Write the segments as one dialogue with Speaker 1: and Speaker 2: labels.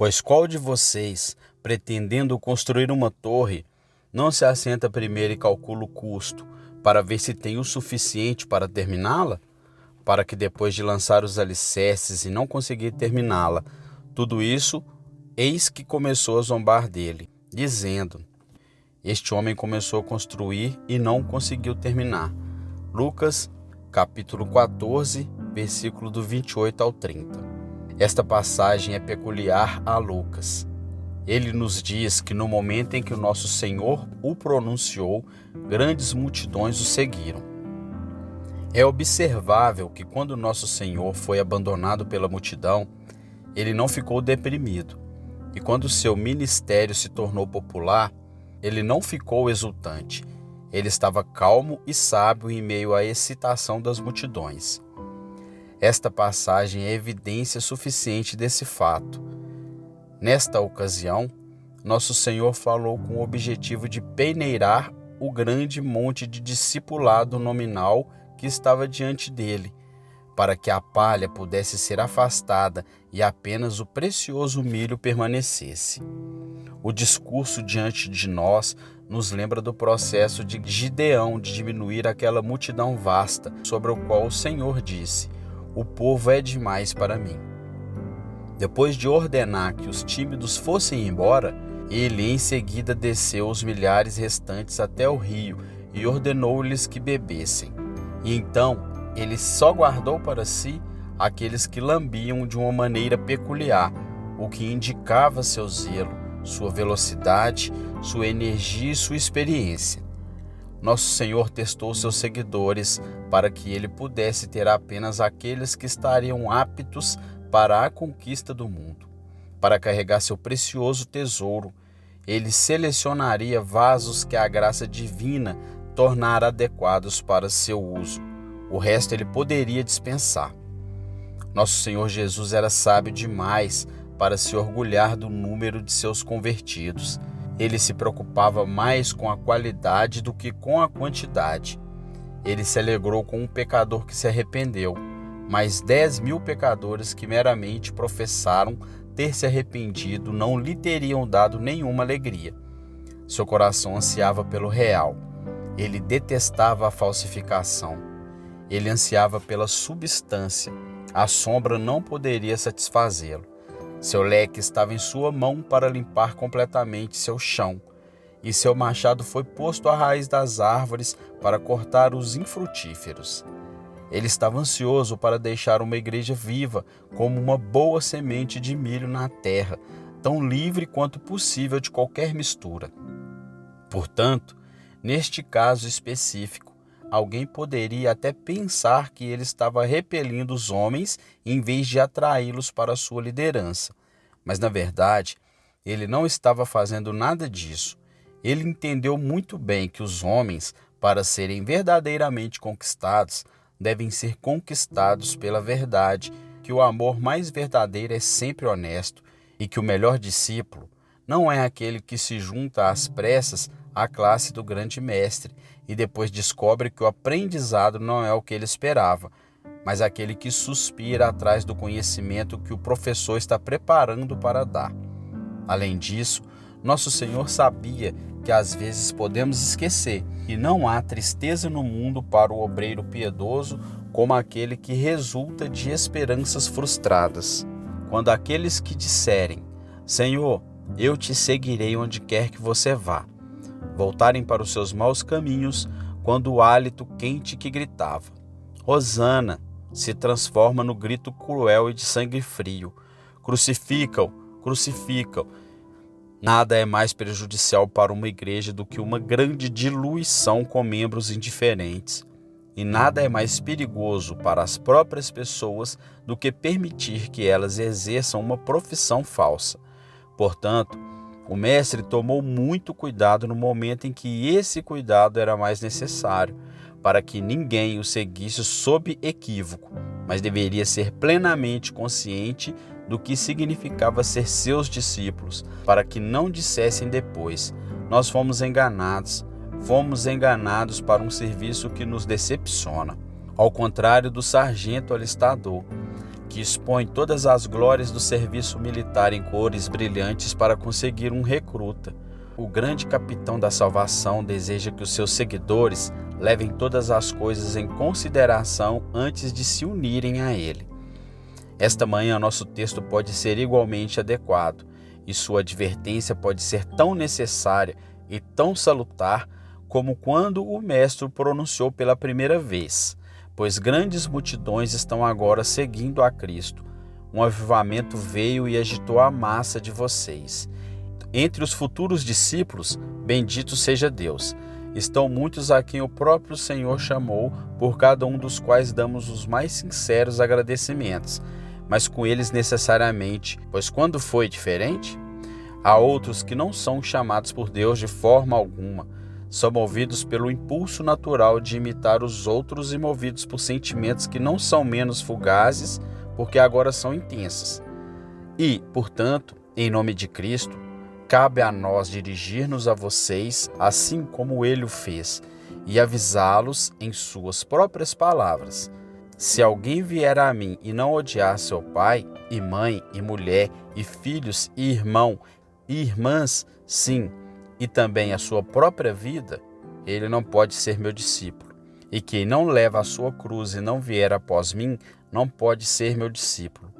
Speaker 1: Pois qual de vocês, pretendendo construir uma torre, não se assenta primeiro e calcula o custo, para ver se tem o suficiente para terminá-la? Para que depois de lançar os alicerces e não conseguir terminá-la, tudo isso, eis que começou a zombar dele, dizendo: este homem começou a construir e não conseguiu terminar. Lucas, capítulo 14, versículo do 28 ao 30. Esta passagem é peculiar a Lucas. Ele nos diz que no momento em que o nosso Senhor o pronunciou, grandes multidões o seguiram. É observável que quando nosso Senhor foi abandonado pela multidão, ele não ficou deprimido. E quando seu ministério se tornou popular, ele não ficou exultante. Ele estava calmo e sábio em meio à excitação das multidões. Esta passagem é evidência suficiente desse fato. Nesta ocasião, nosso Senhor falou com o objetivo de peneirar o grande monte de discipulado nominal que estava diante dele, para que a palha pudesse ser afastada e apenas o precioso milho permanecesse. O discurso diante de nós nos lembra do processo de Gideão de diminuir aquela multidão vasta, sobre o qual o Senhor disse: o povo é demais para mim. Depois de ordenar que os tímidos fossem embora, ele em seguida desceu os milhares restantes até o rio e ordenou-lhes que bebessem. E então ele só guardou para si aqueles que lambiam de uma maneira peculiar, o que indicava seu zelo, sua velocidade, sua energia e sua experiência. Nosso Senhor testou seus seguidores para que ele pudesse ter apenas aqueles que estariam aptos para a conquista do mundo. Para carregar seu precioso tesouro, ele selecionaria vasos que a graça divina tornara adequados para seu uso. O resto ele poderia dispensar. Nosso Senhor Jesus era sábio demais para se orgulhar do número de seus convertidos. Ele se preocupava mais com a qualidade do que com a quantidade. Ele se alegrou com um pecador que se arrependeu, mas 10.000 pecadores que meramente professaram ter se arrependido não lhe teriam dado nenhuma alegria. Seu coração ansiava pelo real. Ele detestava a falsificação. Ele ansiava pela substância. A sombra não poderia satisfazê-lo. Seu leque estava em sua mão para limpar completamente seu chão, e seu machado foi posto à raiz das árvores para cortar os infrutíferos. Ele estava ansioso para deixar uma igreja viva, como uma boa semente de milho na terra, tão livre quanto possível de qualquer mistura. Portanto, neste caso específico, alguém poderia até pensar que ele estava repelindo os homens em vez de atraí-los para a sua liderança. Mas, na verdade, ele não estava fazendo nada disso. Ele entendeu muito bem que os homens, para serem verdadeiramente conquistados, devem ser conquistados pela verdade, que o amor mais verdadeiro é sempre honesto e que o melhor discípulo não é aquele que se junta às pressas à classe do grande mestre e depois descobre que o aprendizado não é o que ele esperava, mas aquele que suspira atrás do conhecimento que o professor está preparando para dar. Além disso, nosso Senhor sabia que às vezes podemos esquecer que não há tristeza no mundo para o obreiro piedoso como aquele que resulta de esperanças frustradas. Quando aqueles que disserem: Senhor, eu te seguirei onde quer que você vá, voltarem para os seus maus caminhos, quando o hálito quente que gritava: Hosana, se transforma no grito cruel e de sangue frio: crucificam, crucificam. Nada é mais prejudicial para uma igreja do que uma grande diluição com membros indiferentes. E nada é mais perigoso para as próprias pessoas do que permitir que elas exerçam uma profissão falsa. Portanto, o mestre tomou muito cuidado no momento em que esse cuidado era mais necessário, para que ninguém o seguisse sob equívoco, mas deveria ser plenamente consciente do que significava ser seus discípulos, para que não dissessem depois: nós fomos enganados para um serviço que nos decepciona. Ao contrário do sargento alistador, que expõe todas as glórias do serviço militar em cores brilhantes para conseguir um recruta. O grande capitão da salvação deseja que os seus seguidores levem todas as coisas em consideração antes de se unirem a ele. Esta manhã, nosso texto pode ser igualmente adequado, e sua advertência pode ser tão necessária e tão salutar como quando o Mestre o pronunciou pela primeira vez, pois grandes multidões estão agora seguindo a Cristo. Um avivamento veio e agitou a massa de vocês. Entre os futuros discípulos, bendito seja Deus. Estão muitos a quem o próprio Senhor chamou, por cada um dos quais damos os mais sinceros agradecimentos, mas com eles necessariamente, pois quando foi diferente? Há outros que não são chamados por Deus de forma alguma, são movidos pelo impulso natural de imitar os outros e movidos por sentimentos que não são menos fugazes, porque agora são intensos. E, portanto, em nome de Cristo, cabe a nós dirigir-nos a vocês, assim como ele o fez, e avisá-los em suas próprias palavras. Se alguém vier a mim e não odiar seu pai, e mãe, e mulher, e filhos, e irmão, e irmãs, sim, e também a sua própria vida, ele não pode ser meu discípulo. E quem não leva a sua cruz e não vier após mim, não pode ser meu discípulo.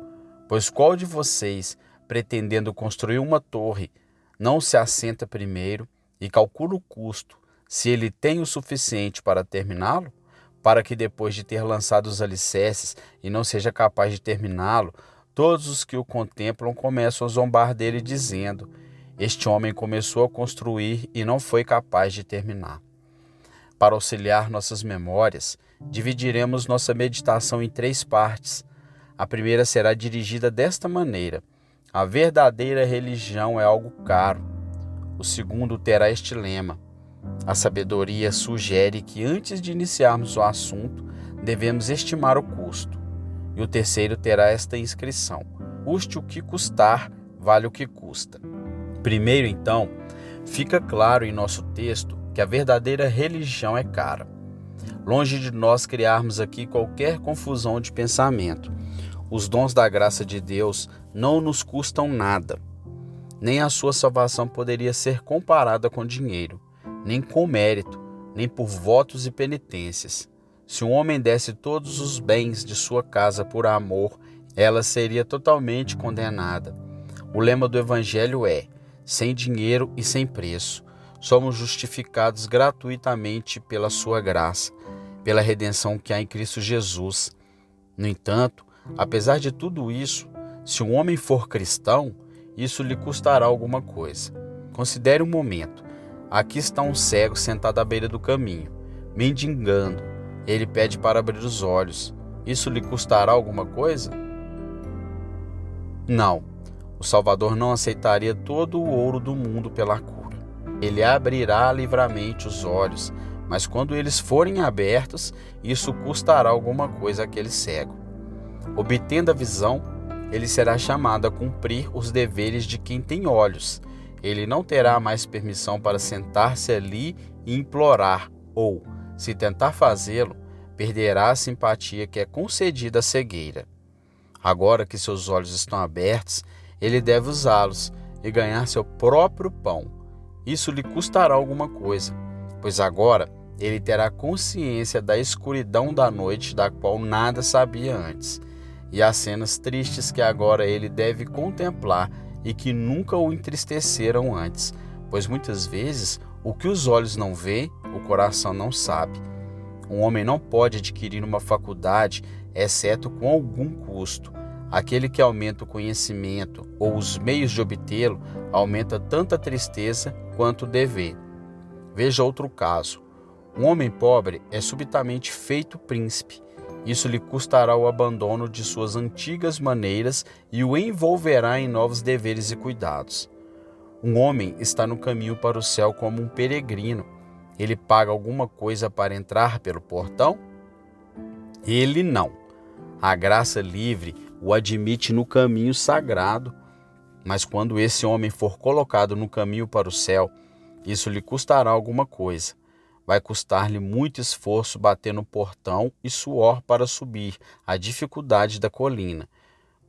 Speaker 1: Pois qual de vocês, pretendendo construir uma torre, não se assenta primeiro e calcula o custo, se ele tem o suficiente para terminá-lo? Para que depois de ter lançado os alicerces e não seja capaz de terminá-lo, todos os que o contemplam começam a zombar dele, dizendo: este homem começou a construir e não foi capaz de terminar. Para auxiliar nossas memórias, dividiremos nossa meditação em 3 partes. A primeira será dirigida desta maneira: a verdadeira religião é algo caro. O segundo terá este lema: a sabedoria sugere que antes de iniciarmos o assunto, devemos estimar o custo. E o terceiro terá esta inscrição: custe o que custar, vale o que custa. Primeiro, então, fica claro em nosso texto que a verdadeira religião é cara. Longe de nós criarmos aqui qualquer confusão de pensamento. Os dons da graça de Deus não nos custam nada. Nem a sua salvação poderia ser comparada com dinheiro, nem com mérito, nem por votos e penitências. Se um homem desse todos os bens de sua casa por amor, ela seria totalmente condenada. O lema do Evangelho é: sem dinheiro e sem preço, somos justificados gratuitamente pela sua graça, pela redenção que há em Cristo Jesus. No entanto, apesar de tudo isso, se um homem for cristão, isso lhe custará alguma coisa. Considere um momento. Aqui está um cego sentado à beira do caminho, mendigando. Ele pede para abrir os olhos. Isso lhe custará alguma coisa? Não. O Salvador não aceitaria todo o ouro do mundo pela cura. Ele abrirá livremente os olhos, mas quando eles forem abertos, isso custará alguma coisa àquele cego. Obtendo a visão, ele será chamado a cumprir os deveres de quem tem olhos. Ele não terá mais permissão para sentar-se ali e implorar, ou, se tentar fazê-lo, perderá a simpatia que é concedida à cegueira. Agora que seus olhos estão abertos, ele deve usá-los e ganhar seu próprio pão. Isso lhe custará alguma coisa, pois agora ele terá consciência da escuridão da noite, da qual nada sabia antes, e as cenas tristes que agora ele deve contemplar e que nunca o entristeceram antes, pois muitas vezes o que os olhos não vê, o coração não sabe. Um homem não pode adquirir uma faculdade, exceto com algum custo. Aquele que aumenta o conhecimento ou os meios de obtê-lo, aumenta tanto a tristeza quanto o dever. Veja outro caso. Um homem pobre é subitamente feito príncipe. Isso lhe custará o abandono de suas antigas maneiras e o envolverá em novos deveres e cuidados. Um homem está no caminho para o céu como um peregrino. Ele paga alguma coisa para entrar pelo portão? Ele não. A graça livre o admite no caminho sagrado, mas quando esse homem for colocado no caminho para o céu, isso lhe custará alguma coisa. Vai custar-lhe muito esforço bater no portão e suor para subir a dificuldade da colina.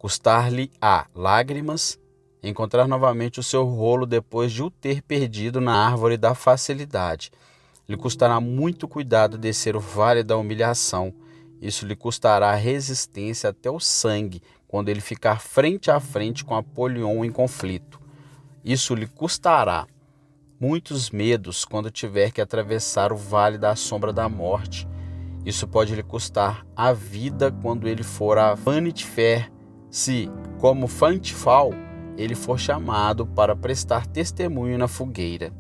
Speaker 1: Custar-lhe-á lágrimas encontrar novamente o seu rolo depois de o ter perdido na árvore da facilidade. Lhe custará muito cuidado descer o vale da humilhação. Isso lhe custará resistência até o sangue, quando ele ficar frente a frente com Apolion em conflito. Isso lhe custará muitos medos quando tiver que atravessar o vale da sombra da morte. Isso pode lhe custar a vida quando ele for a Vanity Fair, se, como Fantifal, ele for chamado para prestar testemunho na fogueira.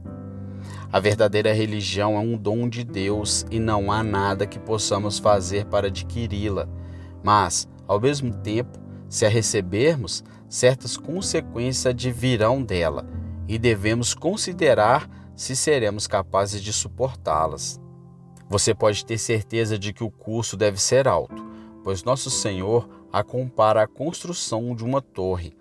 Speaker 1: A verdadeira religião é um dom de Deus e não há nada que possamos fazer para adquiri-la. Mas, ao mesmo tempo, se a recebermos, certas consequências advirão dela e devemos considerar se seremos capazes de suportá-las. Você pode ter certeza de que o custo deve ser alto, pois nosso Senhor a compara à construção de uma torre.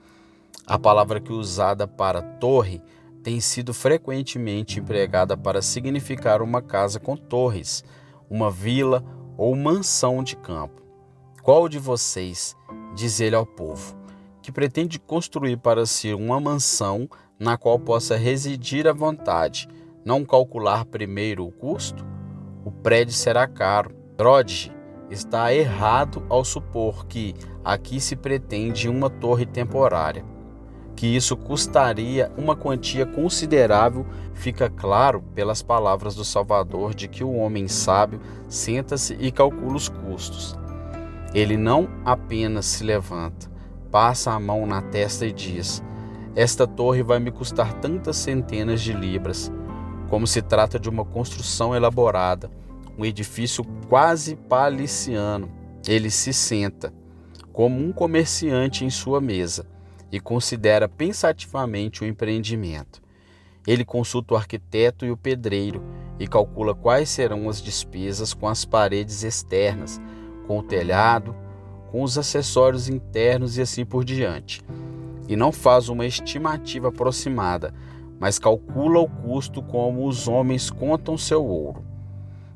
Speaker 1: A palavra que é usada para torre tem sido frequentemente empregada para significar uma casa com torres, uma vila ou mansão de campo. Qual de vocês, diz ele ao povo, que pretende construir para si uma mansão na qual possa residir à vontade, não calcular primeiro o custo? O prédio será caro. Herodes está errado ao supor que aqui se pretende uma torre temporária. Que isso custaria uma quantia considerável fica claro pelas palavras do Salvador de que o homem sábio senta-se e calcula os custos. Ele não apenas se levanta, passa a mão na testa e diz: esta torre vai me custar tantas centenas de libras. Como se trata de uma construção elaborada, um edifício quase paliciano, ele se senta, como um comerciante em sua mesa, e considera pensativamente o empreendimento. Ele consulta o arquiteto e o pedreiro e calcula quais serão as despesas com as paredes externas, com o telhado, com os acessórios internos e assim por diante. E não faz uma estimativa aproximada, mas calcula o custo como os homens contam seu ouro.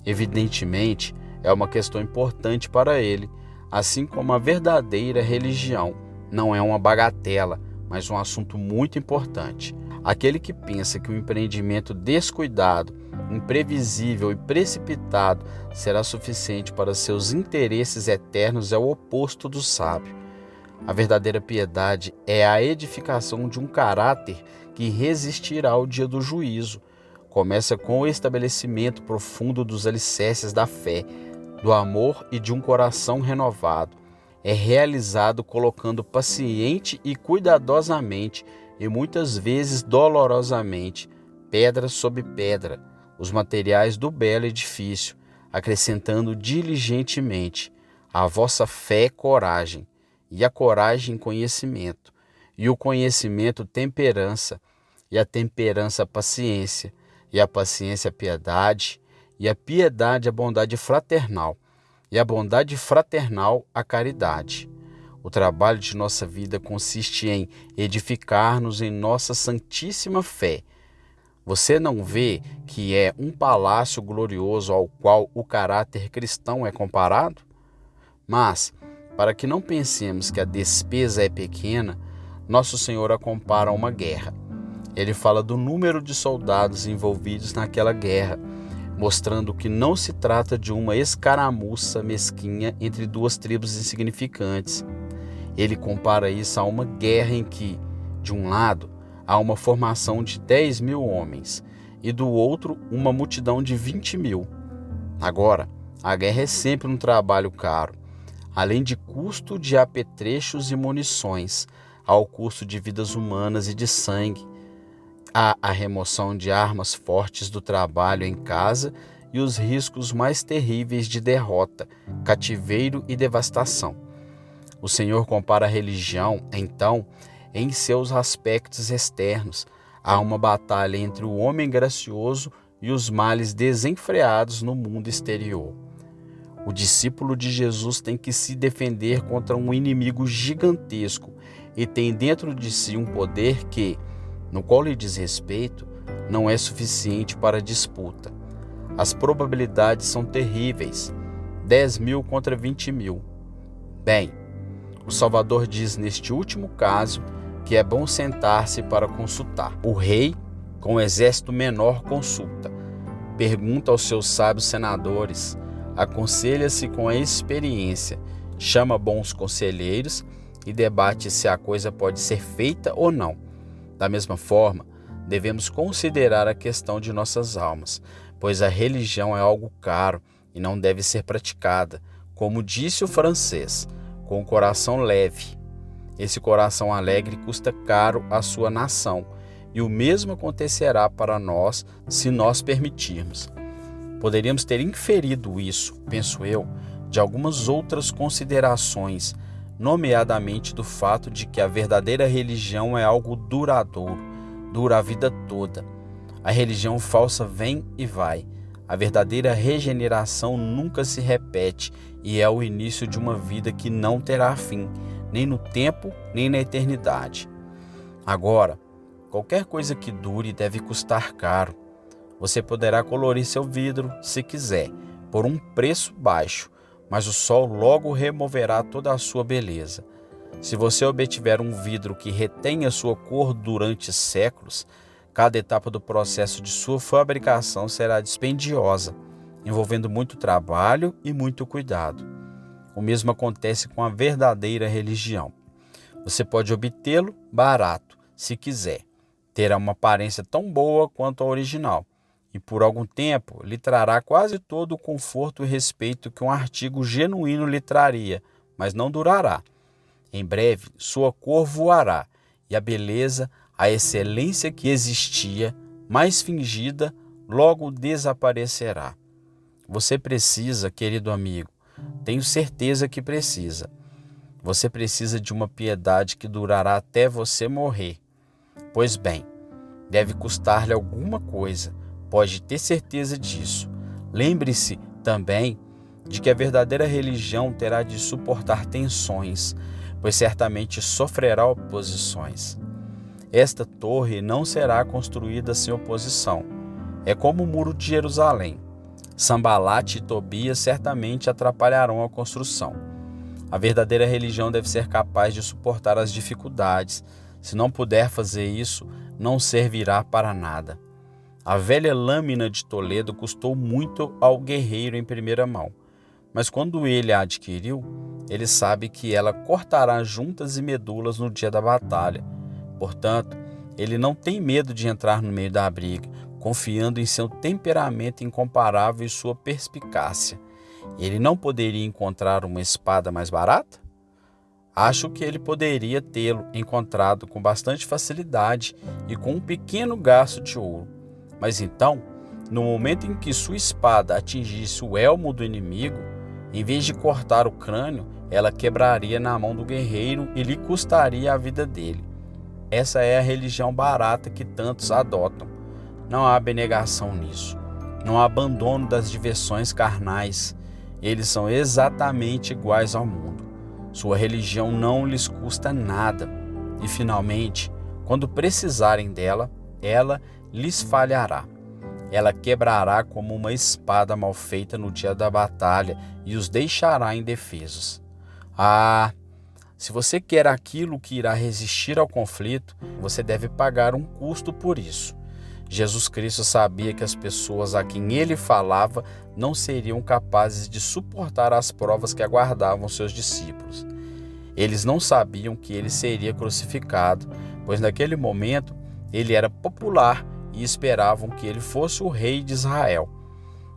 Speaker 1: Evidentemente, é uma questão importante para ele, assim como a verdadeira religião não é uma bagatela, mas um assunto muito importante. Aquele que pensa que um empreendimento descuidado, imprevisível e precipitado será suficiente para seus interesses eternos é o oposto do sábio. A verdadeira piedade é a edificação de um caráter que resistirá ao dia do juízo. Começa com o estabelecimento profundo dos alicerces da fé, do amor e de um coração renovado. É realizado colocando paciente e cuidadosamente, e muitas vezes dolorosamente, pedra sobre pedra, os materiais do belo edifício, acrescentando diligentemente a vossa fé coragem, e a coragem conhecimento, e o conhecimento temperança, e a temperança paciência, e a paciência piedade, e a piedade a bondade fraternal, e a bondade fraternal a caridade. O trabalho de nossa vida consiste em edificar-nos em nossa santíssima fé. Você não vê que é um palácio glorioso ao qual o caráter cristão é comparado? Mas, para que não pensemos que a despesa é pequena, nosso Senhor a compara a uma guerra. Ele fala do número de soldados envolvidos naquela guerra, mostrando que não se trata de uma escaramuça mesquinha entre duas tribos insignificantes. Ele compara isso a uma guerra em que, de um lado, há uma formação de 10.000 homens e do outro uma multidão de 20.000. Agora, a guerra é sempre um trabalho caro. Além de custo de apetrechos e munições, há o custo de vidas humanas e de sangue. Há a remoção de armas fortes do trabalho em casa e os riscos mais terríveis de derrota, cativeiro e devastação. O Senhor compara a religião, então, em seus aspectos externos. Há uma batalha entre o homem gracioso e os males desenfreados no mundo exterior. O discípulo de Jesus tem que se defender contra um inimigo gigantesco e tem dentro de si um poder que, no qual lhe diz respeito, não é suficiente para a disputa. As probabilidades são terríveis, 10.000 contra 20.000. Bem, O Salvador diz neste último caso que é bom sentar-se para consultar. O rei, com o exército menor, consulta, pergunta aos seus sábios senadores, aconselha-se com a experiência, chama bons conselheiros e debate se a coisa pode ser feita ou não. Da mesma forma, devemos considerar a questão de nossas almas, pois a religião é algo caro e não deve ser praticada, como disse o francês, com o coração leve. Esse coração alegre custa caro à sua nação, e o mesmo acontecerá para nós se nós permitirmos. Poderíamos ter inferido isso, penso eu, de algumas outras considerações, nomeadamente do fato de que a verdadeira religião é algo duradouro, dura a vida toda. A religião falsa vem e vai. A verdadeira regeneração nunca se repete e é o início de uma vida que não terá fim, nem no tempo, nem na eternidade. Agora, qualquer coisa que dure deve custar caro. Você poderá colorir seu vidro, se quiser, por um preço baixo, mas o sol logo removerá toda a sua beleza. Se você obtiver um vidro que retenha sua cor durante séculos, cada etapa do processo de sua fabricação será dispendiosa, envolvendo muito trabalho e muito cuidado. O mesmo acontece com a verdadeira religião. Você pode obtê-lo barato, se quiser. Terá uma aparência tão boa quanto a original, e por algum tempo lhe trará quase todo o conforto e respeito que um artigo genuíno lhe traria, mas não durará. Em breve, sua cor voará, e a beleza, a excelência que existia, mais fingida, logo desaparecerá. Você precisa, querido amigo, tenho certeza que precisa. Você precisa de uma piedade que durará até você morrer. Pois bem, deve custar-lhe alguma coisa, pode ter certeza disso. Lembre-se também de que a verdadeira religião terá de suportar tensões, pois certamente sofrerá oposições. Esta torre não será construída sem oposição. É como o muro de Jerusalém. Sambalate e Tobias certamente atrapalharão a construção. A verdadeira religião deve ser capaz de suportar as dificuldades. Se não puder fazer isso, não servirá para nada. A velha lâmina de Toledo custou muito ao guerreiro em primeira mão, mas quando ele a adquiriu, ele sabe que ela cortará juntas e medulas no dia da batalha. Portanto, ele não tem medo de entrar no meio da briga, confiando em seu temperamento incomparável e sua perspicácia. Ele não poderia encontrar uma espada mais barata? Acho que ele poderia tê-lo encontrado com bastante facilidade e com um pequeno gasto de ouro. Mas então, no momento em que sua espada atingisse o elmo do inimigo, em vez de cortar o crânio, ela quebraria na mão do guerreiro e lhe custaria a vida dele. Essa é a religião barata que tantos adotam. Não há abnegação nisso. Não há abandono das diversões carnais. Eles são exatamente iguais ao mundo. Sua religião não lhes custa nada. E, finalmente, quando precisarem dela, ela lhes falhará. Ela quebrará como uma espada mal feita no dia da batalha e os deixará indefesos. Se você quer aquilo que irá resistir ao conflito, você deve pagar um custo por isso. Jesus Cristo sabia que as pessoas a quem ele falava não seriam capazes de suportar as provas que aguardavam seus discípulos. Eles não sabiam que ele seria crucificado, pois naquele momento ele era popular e esperavam que ele fosse o rei de Israel.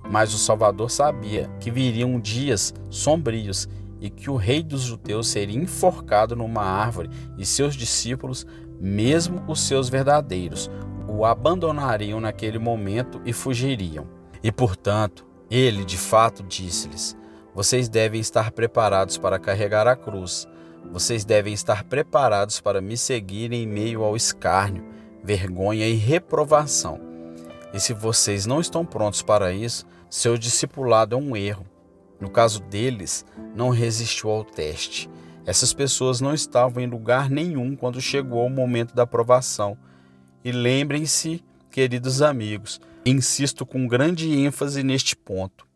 Speaker 1: Mas o Salvador sabia que viriam dias sombrios e que o rei dos judeus seria enforcado numa árvore e seus discípulos, mesmo os seus verdadeiros, o abandonariam naquele momento e fugiriam. E, portanto, ele de fato disse-lhes: vocês devem estar preparados para carregar a cruz. Vocês devem estar preparados para me seguir em meio ao escárnio, vergonha e reprovação. E se vocês não estão prontos para isso, seu discipulado é um erro. No caso deles, não resistiu ao teste. Essas pessoas não estavam em lugar nenhum quando chegou o momento da provação. E lembrem-se, queridos amigos, insisto com grande ênfase neste ponto.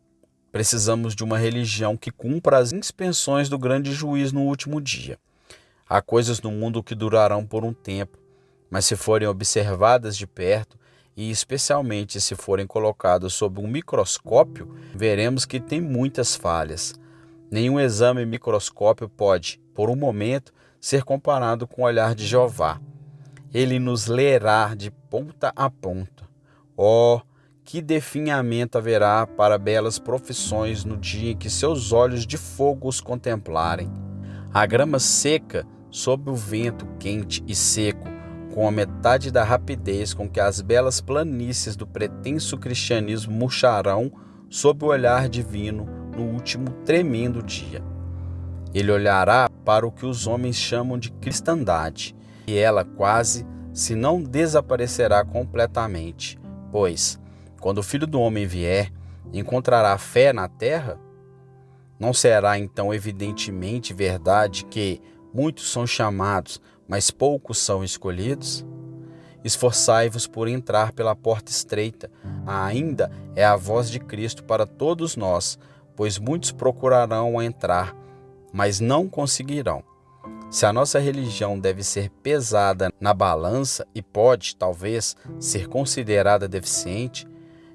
Speaker 1: Precisamos de uma religião que cumpra as inspeções do grande juiz no último dia. Há coisas no mundo que durarão por um tempo, mas se forem observadas de perto, e especialmente se forem colocadas sob um microscópio, veremos que tem muitas falhas. Nenhum exame microscópio pode, por um momento, ser comparado com o olhar de Jeová. Ele nos lerá de ponta a ponta. Oh, que definhamento haverá para belas profissões no dia em que seus olhos de fogo os contemplarem. A grama seca sob o vento quente e seco, com a metade da rapidez com que as belas planícies do pretenso cristianismo murcharão sob o olhar divino no último tremendo dia. Ele olhará para o que os homens chamam de cristandade, e ela quase se não desaparecerá completamente, pois, quando o Filho do Homem vier, encontrará fé na terra? Não será então evidentemente verdade que muitos são chamados, mas poucos são escolhidos? Esforçai-vos por entrar pela porta estreita. Ainda é a voz de Cristo para todos nós, pois muitos procurarão entrar, mas não conseguirão. Se a nossa religião deve ser pesada na balança e pode, talvez, ser considerada deficiente,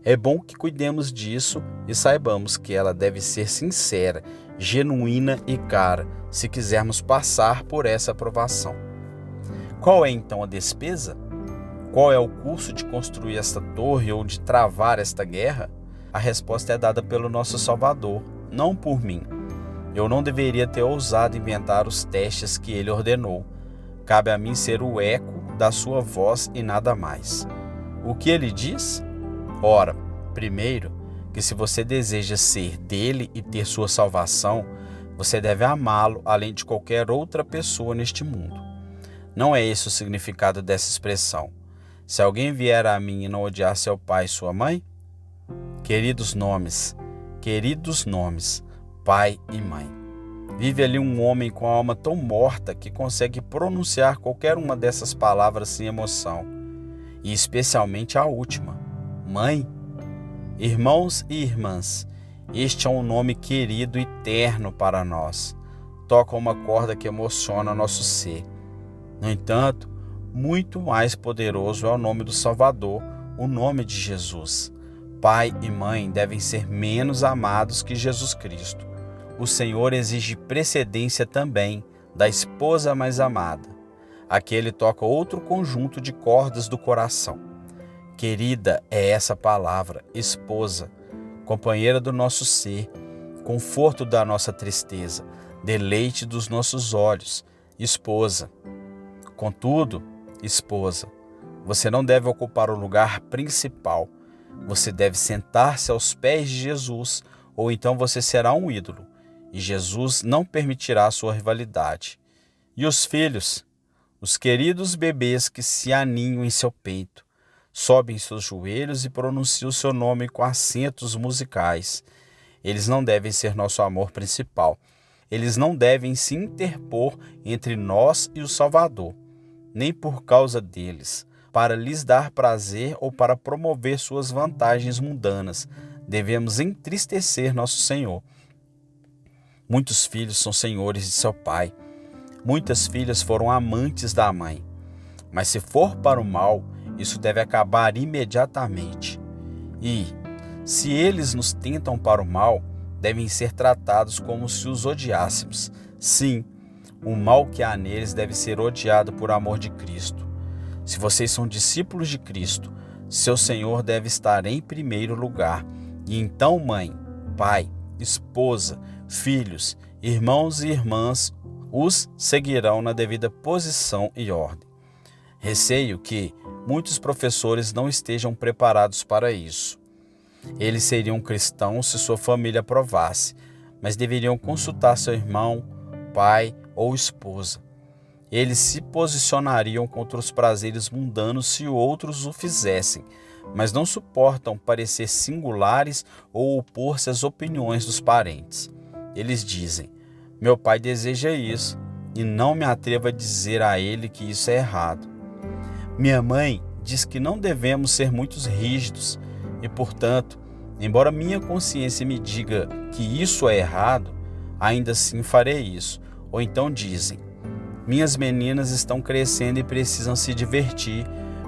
Speaker 1: é bom que cuidemos disso e saibamos que ela deve ser sincera, genuína e cara, se quisermos passar por essa aprovação. Qual é então a despesa? Qual é o custo de construir esta torre ou de travar esta guerra? A resposta é dada pelo nosso Salvador, não por mim. Eu não deveria ter ousado inventar os testes que ele ordenou. Cabe a mim ser o eco da sua voz e nada mais. O que ele diz? Ora, primeiro, que se você deseja ser dele e ter sua salvação, você deve amá-lo além de qualquer outra pessoa neste mundo. Não é esse o significado dessa expressão. Se alguém vier a mim e não odiar seu pai e sua mãe? Queridos nomes, pai e mãe. Vive ali um homem com a alma tão morta que consegue pronunciar qualquer uma dessas palavras sem emoção, e especialmente a última, mãe. Irmãos e irmãs, este é um nome querido e terno para nós. Toca uma corda que emociona nosso ser. No entanto, muito mais poderoso é o nome do Salvador, o nome de Jesus. Pai e mãe devem ser menos amados que Jesus Cristo. O Senhor exige precedência também da esposa mais amada. Aqui ele toca outro conjunto de cordas do coração. Querida é essa palavra, esposa, companheira do nosso ser, conforto da nossa tristeza, deleite dos nossos olhos, esposa. Contudo, esposa, você não deve ocupar o lugar principal. Você deve sentar-se aos pés de Jesus, ou então você será um ídolo, e Jesus não permitirá a sua rivalidade. E os filhos, os queridos bebês que se aninham em seu peito, sobem em seus joelhos e pronunciam o seu nome com acentos musicais. Eles não devem ser nosso amor principal. Eles não devem se interpor entre nós e o Salvador, nem por causa deles, para lhes dar prazer ou para promover suas vantagens mundanas. Devemos entristecer nosso Senhor. Muitos filhos são senhores de seu pai. Muitas filhas foram amantes da mãe. Mas se for para o mal, isso deve acabar imediatamente. E, se eles nos tentam para o mal, devem ser tratados como se os odiássemos. Sim, o mal que há neles deve ser odiado por amor de Cristo. Se vocês são discípulos de Cristo, seu Senhor deve estar em primeiro lugar. E então mãe, pai, esposa, filhos, irmãos e irmãs os seguirão na devida posição e ordem. Receio que muitos professores não estejam preparados para isso. Eles seriam cristãos se sua família aprovasse, mas deveriam consultar seu irmão, pai ou esposa. Eles se posicionariam contra os prazeres mundanos se outros o fizessem, mas não suportam parecer singulares ou opor-se às opiniões dos parentes. Eles dizem: meu pai deseja isso, e não me atrevo a dizer a ele que isso é errado. Minha mãe diz que não devemos ser muito rígidos e, portanto, Embora minha consciência me diga que isso é errado, ainda assim farei isso. Ou então dizem: minhas meninas estão crescendo e precisam se divertir.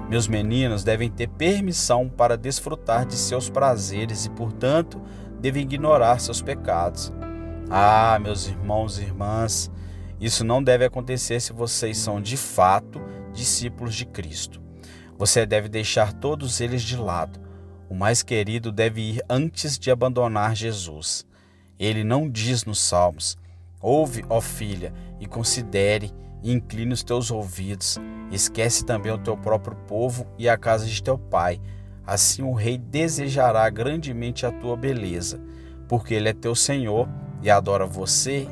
Speaker 1: Meus meninos devem ter permissão para desfrutar de seus prazeres e, portanto, devem ignorar seus pecados. Ah, meus irmãos e irmãs, isso não deve acontecer se vocês são de fato discípulos de Cristo. Você deve deixar todos eles de lado. O mais querido deve ir antes de abandonar Jesus. Ele não diz nos Salmos: ouve, ó filha, e considere, e incline os teus ouvidos. Esquece também o teu próprio povo e a casa de teu pai. Assim o rei desejará grandemente a tua beleza, porque ele é teu Senhor e adora você.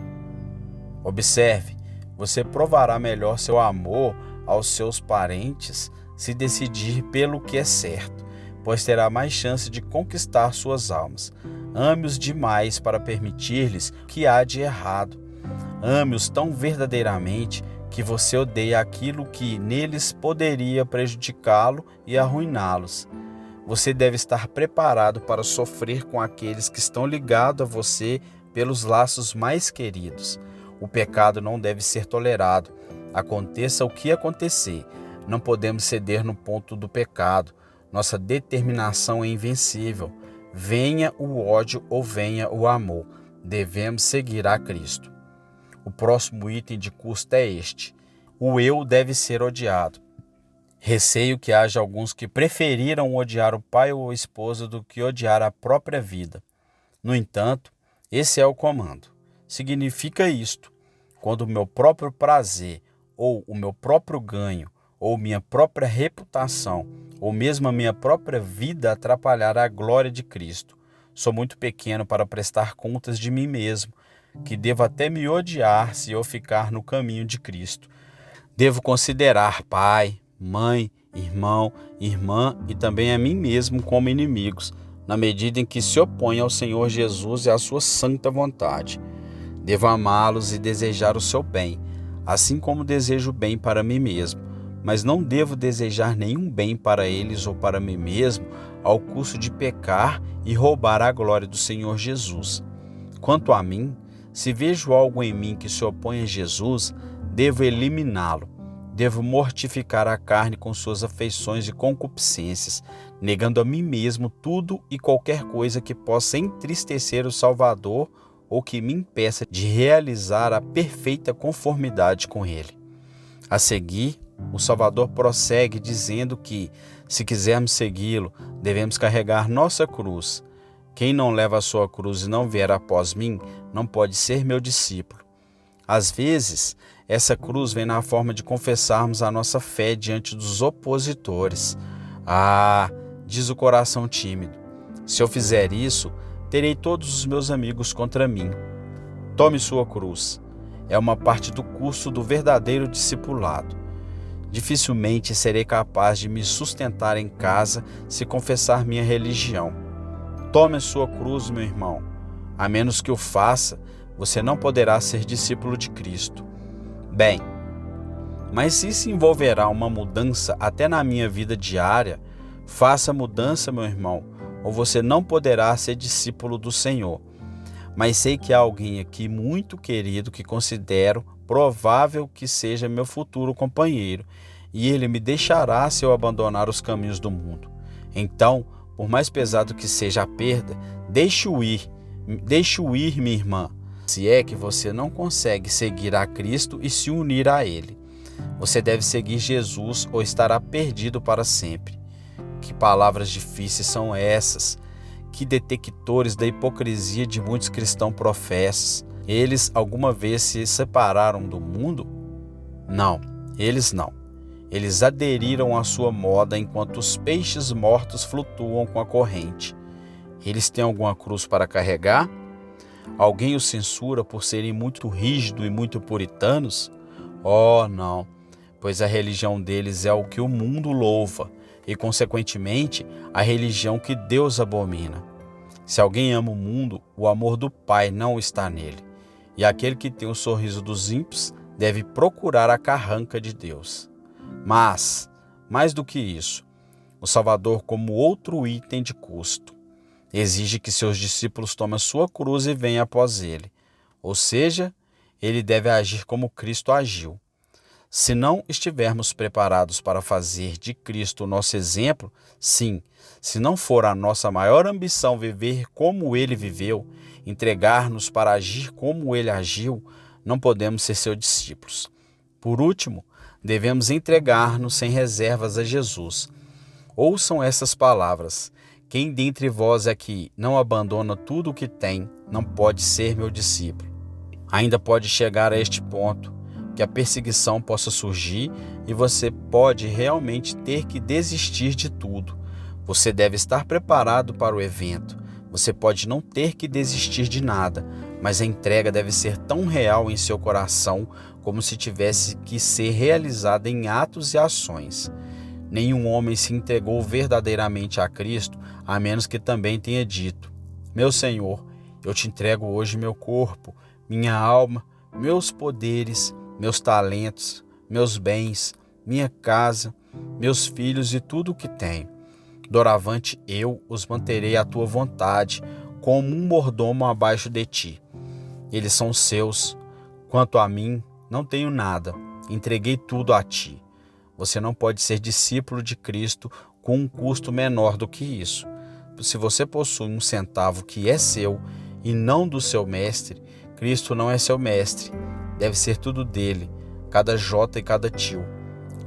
Speaker 1: Observe, você provará melhor seu amor aos seus parentes se decidir pelo que é certo, pois terá mais chance de conquistar suas almas. Ame-os demais para permitir-lhes o que há de errado. Ame-os tão verdadeiramente que você odeia aquilo que neles poderia prejudicá-lo e arruiná-los. Você deve estar preparado para sofrer com aqueles que estão ligados a você pelos laços mais queridos. O pecado não deve ser tolerado. Aconteça o que acontecer, não podemos ceder no ponto do pecado. Nossa determinação é invencível. Venha o ódio ou venha o amor, devemos seguir a Cristo. O próximo item de custo é este: o eu deve ser odiado. Receio que haja alguns que preferiram odiar o pai ou a esposa do que odiar a própria vida. No entanto, esse é o comando. Significa isto: quando o meu próprio prazer, ou o meu próprio ganho, ou minha própria reputação, ou mesmo a minha própria vida atrapalhar a glória de Cristo. Sou muito pequeno para prestar contas de mim mesmo, que devo até me odiar se eu ficar no caminho de Cristo. Devo considerar pai, mãe, irmão, irmã e também a mim mesmo como inimigos, na medida em que se opõem ao Senhor Jesus e à sua santa vontade. Devo amá-los e desejar o seu bem, assim como desejo o bem para mim mesmo, mas não devo desejar nenhum bem para eles ou para mim mesmo ao custo de pecar e roubar a glória do Senhor Jesus. Quanto a mim, se vejo algo em mim que se opõe a Jesus, devo eliminá-lo. Devo mortificar a carne com suas afeições e concupiscências, negando a mim mesmo tudo e qualquer coisa que possa entristecer o Salvador ou que me impeça de realizar a perfeita conformidade com Ele. A seguir, o Salvador prossegue dizendo que, se quisermos segui-lo, devemos carregar nossa cruz. Quem não leva a sua cruz e não vier após mim, não pode ser meu discípulo. Às vezes, essa cruz vem na forma de confessarmos a nossa fé diante dos opositores. Ah, diz o coração tímido, se eu fizer isso, terei todos os meus amigos contra mim. Tome sua cruz. É uma parte do curso do verdadeiro discipulado. Dificilmente serei capaz de me sustentar em casa se confessar minha religião. Tome a sua cruz, meu irmão. A menos que o faça, você não poderá ser discípulo de Cristo. Bem, mas se isso envolverá uma mudança até na minha vida diária, faça a mudança, meu irmão, ou você não poderá ser discípulo do Senhor. Mas sei que há alguém aqui muito querido que considero provável que seja meu futuro companheiro, e ele me deixará se eu abandonar os caminhos do mundo. Então, por mais pesado que seja a perda, deixe-o ir, minha irmã. Se é que você não consegue seguir a Cristo e se unir a Ele, você deve seguir Jesus ou estará perdido para sempre. Que palavras difíceis são essas? Que detectores da hipocrisia de muitos cristãos professam. Eles alguma vez se separaram do mundo? Não, eles não. Eles aderiram à sua moda enquanto os peixes mortos flutuam com a corrente. Eles têm alguma cruz para carregar? Alguém os censura por serem muito rígidos e muito puritanos? Oh, não, pois a religião deles é o que o mundo louva e, consequentemente, a religião que Deus abomina. Se alguém ama o mundo, o amor do Pai não está nele. E aquele que tem o sorriso dos ímpios deve procurar a carranca de Deus. Mas, mais do que isso, o Salvador como outro item de custo. exige que seus discípulos tomem a sua cruz e venham após ele. Ou seja, ele deve agir como Cristo agiu. Se não estivermos preparados para fazer de Cristo o nosso exemplo, sim, se não for a nossa maior ambição viver como ele viveu, entregar-nos para agir como ele agiu, não podemos ser seus discípulos. Por último, devemos entregar-nos sem reservas a Jesus. Ouçam essas palavras: quem dentre vós é que não abandona tudo o que tem, não pode ser meu discípulo. Ainda pode chegar a este ponto, que a perseguição possa surgir e você pode realmente ter que desistir de tudo. Você deve estar preparado para o evento. Você pode não ter que desistir de nada, mas a entrega deve ser tão real em seu coração como se tivesse que ser realizada em atos e ações. Nenhum homem se entregou verdadeiramente a Cristo, a menos que também tenha dito: meu Senhor, eu te entrego hoje meu corpo, minha alma, meus poderes, meus talentos, meus bens, minha casa, meus filhos e tudo o que tenho. Doravante eu os manterei à tua vontade, como um mordomo abaixo de ti. Eles são seus. Quanto a mim, não tenho nada. Entreguei tudo a ti. Você não pode ser discípulo de Cristo com um custo menor do que isso. Se você possui um centavo que é seu e não do seu mestre, Cristo não é seu mestre. Deve ser tudo dele, cada jota e cada tio.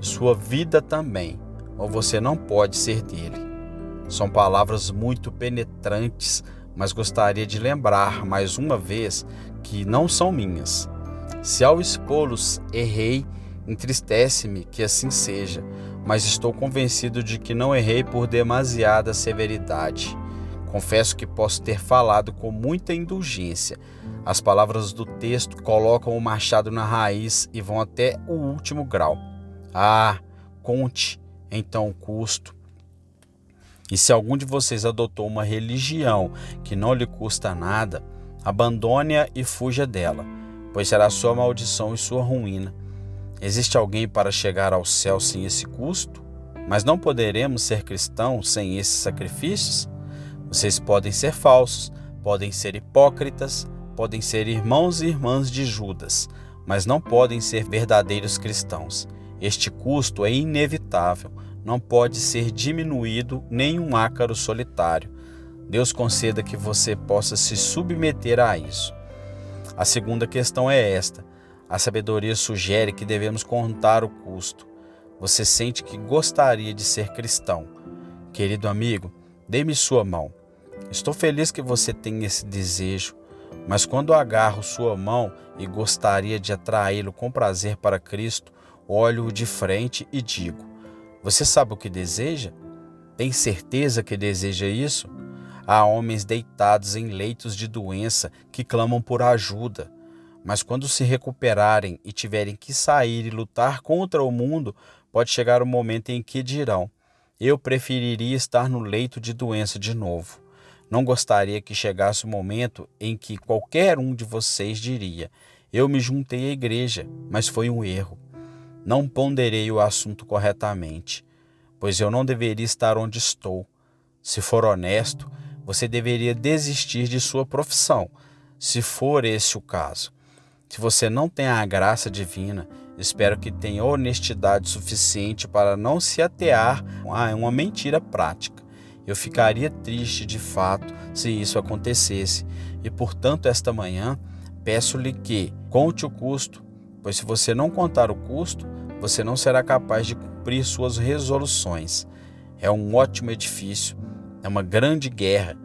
Speaker 1: Sua vida também, ou você não pode ser dele. São palavras muito penetrantes, mas gostaria de lembrar mais uma vez que não são minhas. Se ao expô-los errei, entristece-me que assim seja, mas estou convencido de que não errei por demasiada severidade. Confesso que posso ter falado com muita indulgência. As palavras do texto colocam o machado na raiz e vão até o último grau. Ah, conte então o custo. E se algum de vocês adotou uma religião que não lhe custa nada, abandone-a e fuja dela, pois será sua maldição e sua ruína. Existe alguém para chegar ao céu sem esse custo? Mas não poderemos ser cristãos sem esses sacrifícios? Vocês podem ser falsos, podem ser hipócritas, podem ser irmãos e irmãs de Judas, mas não podem ser verdadeiros cristãos. Este custo é inevitável, não pode ser diminuído nem um ácaro solitário. Deus conceda que você possa se submeter a isso. A segunda questão é esta. A sabedoria sugere que devemos contar o custo. Você sente que gostaria de ser cristão? Querido amigo, dê-me sua mão. Estou feliz que você tenha esse desejo, mas quando agarro sua mão e gostaria de atraí-lo com prazer para Cristo, olho-o de frente e digo: você sabe o que deseja? Tem certeza que deseja isso? Há homens deitados em leitos de doença que clamam por ajuda, mas quando se recuperarem e tiverem que sair e lutar contra o mundo, pode chegar o momento em que dirão: eu preferiria estar no leito de doença de novo. Não gostaria que chegasse o momento em que qualquer um de vocês diria: eu me juntei à igreja, mas foi um erro. Não ponderei o assunto corretamente, pois eu não deveria estar onde estou. Se for honesto, você deveria desistir de sua profissão, se for esse o caso. Se você não tem a graça divina, espero que tenha honestidade suficiente para não se atear a uma mentira prática. Eu ficaria triste de fato se isso acontecesse, e portanto esta manhã peço-lhe que conte o custo, pois se você não contar o custo, você não será capaz de cumprir suas resoluções. É um ótimo edifício, é uma grande guerra.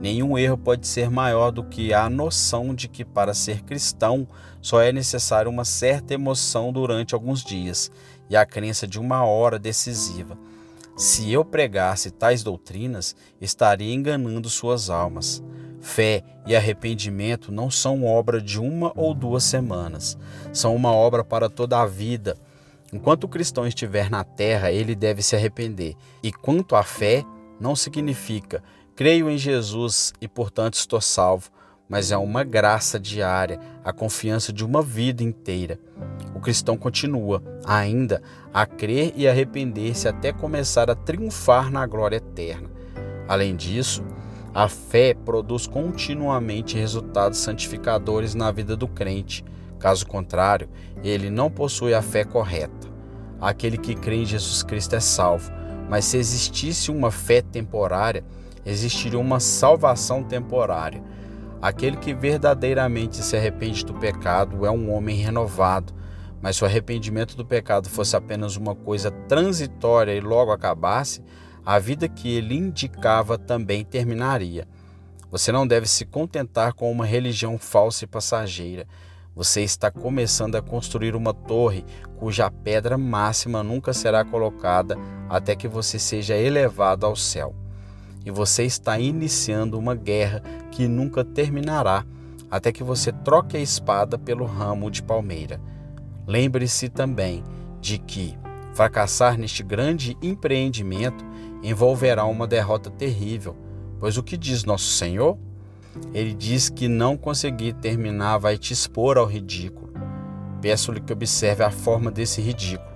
Speaker 1: Nenhum erro pode ser maior do que a noção de que para ser cristão só é necessário uma certa emoção durante alguns dias e a crença de uma hora decisiva. Se eu pregasse tais doutrinas, estaria enganando suas almas. Fé e arrependimento não são obra de 1 ou 2 semanas, são uma obra para toda a vida. Enquanto o cristão estiver na terra, ele deve se arrepender. E quanto à fé, não significa creio em Jesus e portanto estou salvo, mas é uma graça diária, a confiança de uma vida inteira. O cristão continua ainda a crer e arrepender-se até começar a triunfar na glória eterna. Além disso, A fé produz continuamente resultados santificadores na vida do crente. Caso contrário, ele não possui a fé correta. Aquele que crê em Jesus Cristo é salvo, mas se existisse uma fé temporária, existiria uma salvação temporária. Aquele que verdadeiramente se arrepende do pecado é um homem renovado, mas se o arrependimento do pecado fosse apenas uma coisa transitória e logo acabasse, a vida que ele indicava também terminaria. Você não deve se contentar com uma religião falsa e passageira. Você está começando a construir uma torre cuja pedra máxima nunca será colocada até que você seja elevado ao céu. E você está iniciando uma guerra que nunca terminará até que você troque a espada pelo ramo de palmeira. Lembre-se também de que fracassar neste grande empreendimento envolverá uma derrota terrível, pois o que diz nosso Senhor? Ele diz que não conseguir terminar vai te expor ao ridículo. Peço-lhe que observe a forma desse ridículo.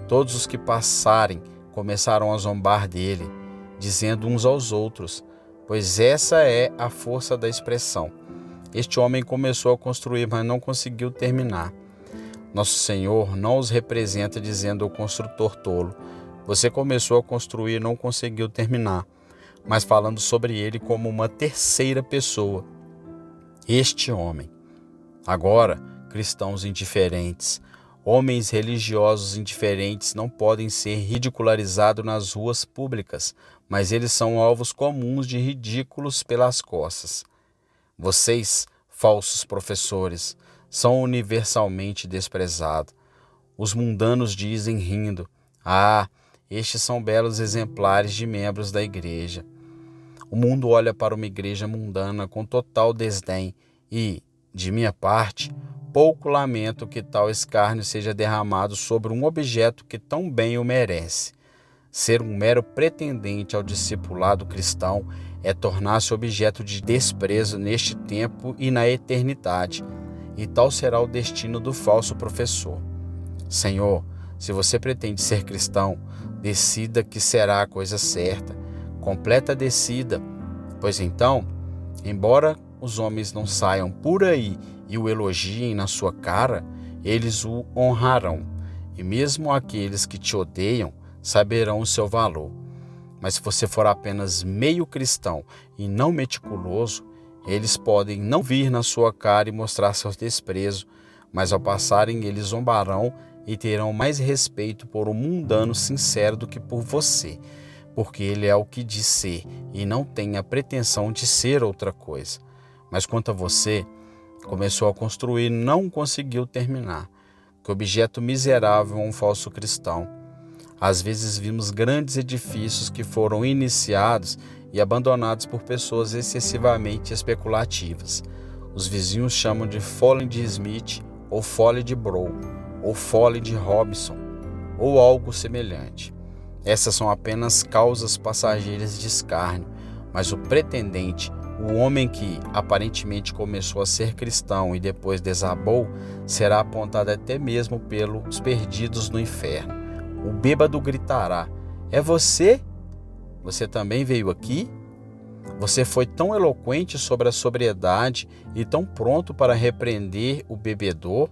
Speaker 1: Todos os que passarem começarão a zombar dele, dizendo uns aos outros, pois essa é a força da expressão. Este homem começou a construir, mas não conseguiu terminar. Nosso Senhor não os representa dizendo ao construtor tolo, você começou a construir e não conseguiu terminar, mas falando sobre ele como uma terceira pessoa. Este homem. Agora, cristãos indiferentes, homens religiosos indiferentes não podem ser ridicularizados nas ruas públicas, mas eles são alvos comuns de ridículos pelas costas. Vocês, falsos professores, são universalmente desprezados. Os mundanos dizem rindo, estes são belos exemplares de membros da igreja. O mundo olha para uma igreja mundana com total desdém e, de minha parte, pouco lamento que tal escárnio seja derramado sobre um objeto que tão bem o merece. Ser um mero pretendente ao discipulado cristão é tornar-se objeto de desprezo neste tempo e na eternidade, e tal será o destino do falso professor. Senhor, se você pretende ser cristão, decida que será a coisa certa, completa decida, pois então, embora os homens não saiam por aí e o elogiem na sua cara, eles o honrarão, e mesmo aqueles que te odeiam saberão o seu valor. Mas se você for apenas meio cristão e não meticuloso, eles podem não vir na sua cara e mostrar seu desprezo, mas ao passarem eles zombarão e terão mais respeito por um mundano sincero do que por você, porque ele é o que diz ser e não tem a pretensão de ser outra coisa. Mas quanto a você, começou a construir e não conseguiu terminar. Que objeto miserável um falso cristão. Às vezes vimos grandes edifícios que foram iniciados e abandonados por pessoas excessivamente especulativas. Os vizinhos chamam de folly de Smith, ou folly de Brown, ou folly de Robson, ou algo semelhante. Essas são apenas causas passageiras de escárnio, mas o pretendente, o homem que aparentemente começou a ser cristão e depois desabou, será apontado até mesmo pelos perdidos no inferno. O bêbado gritará: é você? Você também veio aqui? Você foi tão eloquente sobre a sobriedade e tão pronto para repreender o bebedor?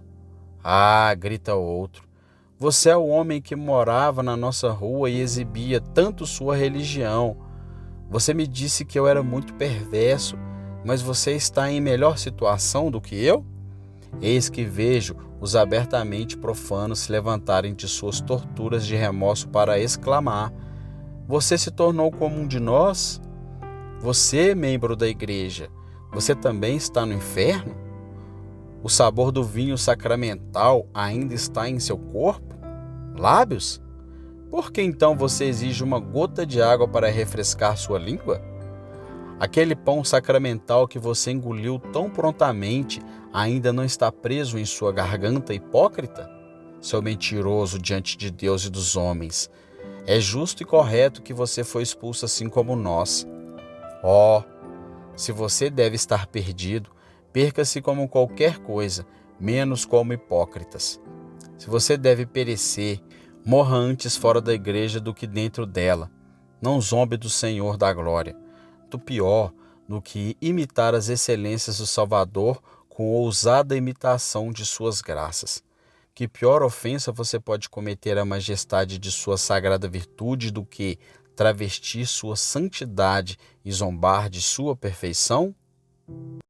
Speaker 1: Grita outro. Você é o homem que morava na nossa rua e exibia tanto sua religião. Você me disse que eu era muito perverso, mas você está em melhor situação do que eu? Eis que vejo os abertamente profanos se levantarem de suas torturas de remorso para exclamar: você se tornou como um de nós? Você, membro da igreja, você também está no inferno? O sabor do vinho sacramental ainda está em seu corpo? Lábios? Por que então você exige uma gota de água para refrescar sua língua? Aquele pão sacramental que você engoliu tão prontamente ainda não está preso em sua garganta hipócrita? Seu mentiroso diante de Deus e dos homens. É justo e correto que você foi expulso assim como nós. Se você deve estar perdido, perca-se como qualquer coisa, menos como hipócritas. Se você deve perecer, morra antes fora da igreja do que dentro dela. Não zombe do Senhor da glória. Do pior, no que imitar as excelências do Salvador com ousada imitação de suas graças. Que pior ofensa você pode cometer à majestade de sua sagrada virtude do que travestir sua santidade e zombar de sua perfeição?